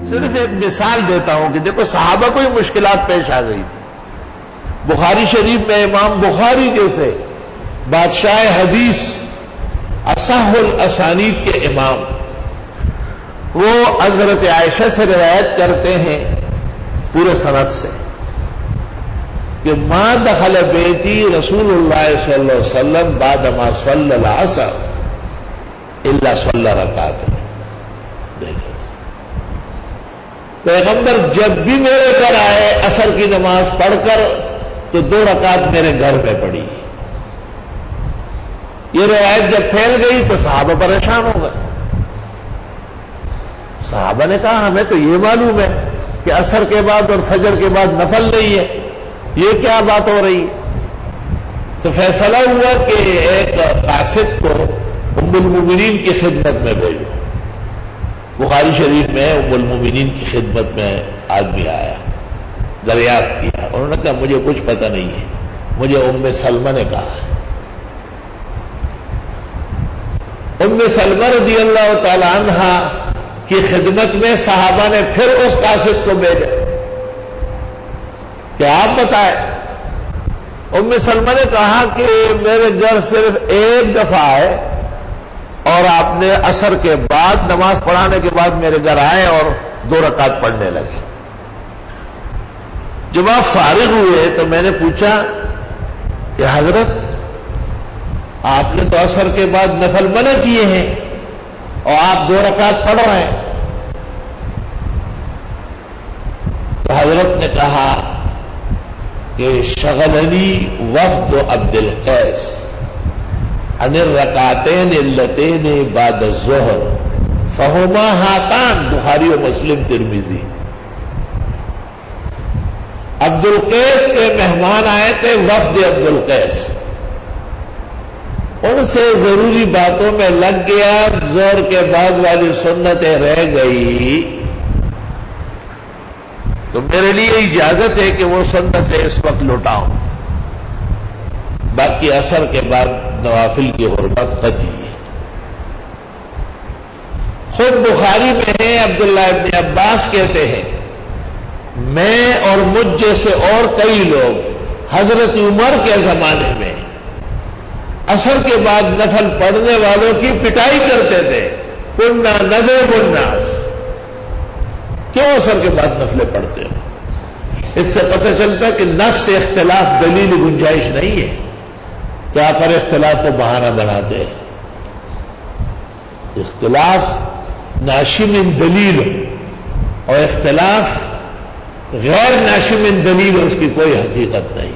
صرف ایک مثال دیتا ہوں کہ دیکھو صحابہ کو ہی مشکلات پیش آ گئی تھی. بخاری شریف میں امام بخاری جیسے بادشاہ حدیث اصح الاسانید کے امام، وہ حضرت عائشہ سے روایت کرتے ہیں پورے سند سے کہ ما دخل بیتی رسول اللہ صلی اللہ علیہ وسلم بعد ما صلی العصر الا صلی رکعتین. پیغمبر جب بھی میرے گھر آئے عصر کی نماز پڑھ کر تو 2 رکعت میرے گھر میں پڑھی. یہ روایت جب پھیل گئی تو صحابہ پریشان ہو گئے. صحابہ نے کہا ہمیں تو یہ معلوم ہے کہ عصر کے بعد اور فجر کے بعد نفل نہیں ہے، یہ کیا بات ہو رہی ہے؟ تو فیصلہ ہوا کہ ایک قاصد کو ام المومنین کی خدمت میں بھیجو. بخاری شریف میں ام المومنین کی خدمت میں آدمی آیا، دریافت کیا. انہوں نے کہا مجھے کچھ پتہ نہیں ہے، مجھے ام سلمہ نے کہا. ام سلمہ رضی اللہ تعالی عنہا کی خدمت میں صحابہ نے پھر اس قاصد کو بھیجا کہ آپ بتائیں. ام سلمہ نے کہا کہ میرے گھر صرف ایک دفعہ آئے اور آپ نے عصر کے بعد نماز پڑھانے کے بعد میرے گھر آئے اور 2 رکعت پڑھنے لگے. جب آپ فارغ ہوئے تو میں نے پوچھا کہ حضرت آپ نے تو عصر کے بعد نفل منع کیے ہیں اور آپ 2 رکعت پڑھ رہے ہیں. تو حضرت نے کہا کہ شغلنی وفد عبد القیس عن الرکعتین اللتین بعد الظہر فہما ہاتان. بخاری و مسلم ترمذی. عبد القیس کے مہمان آئے تھے، وفد عبد القیس، ان سے ضروری باتوں میں لگ گیا، ظہر کے بعد والی سنتیں رہ گئی تو میرے لیے اجازت ہے کہ وہ سنتیں اس وقت لوٹاؤں، باقی عصر کے بعد نوافل کی حرمت قطعی ہے. خود بخاری میں ہے، عبداللہ ابن عباس کہتے ہیں میں اور مجھ جیسے اور کئی لوگ حضرت عمر کے زمانے میں عصر کے بعد نفل پڑھنے والوں کی پٹائی کرتے تھے. کننا نضرب الناس، کیوں عصر کے بعد نفلیں پڑھتے ہیں؟ اس سے پتہ چلتا ہے کہ نفس سے اختلاف دلیل گنجائش نہیں ہے. کیا پر اختلاف کو بہانہ بناتے ہیں؟ اختلاف ناشی من دلیل اور اختلاف غیر ناشی من دلیل، اس کی کوئی حقیقت نہیں.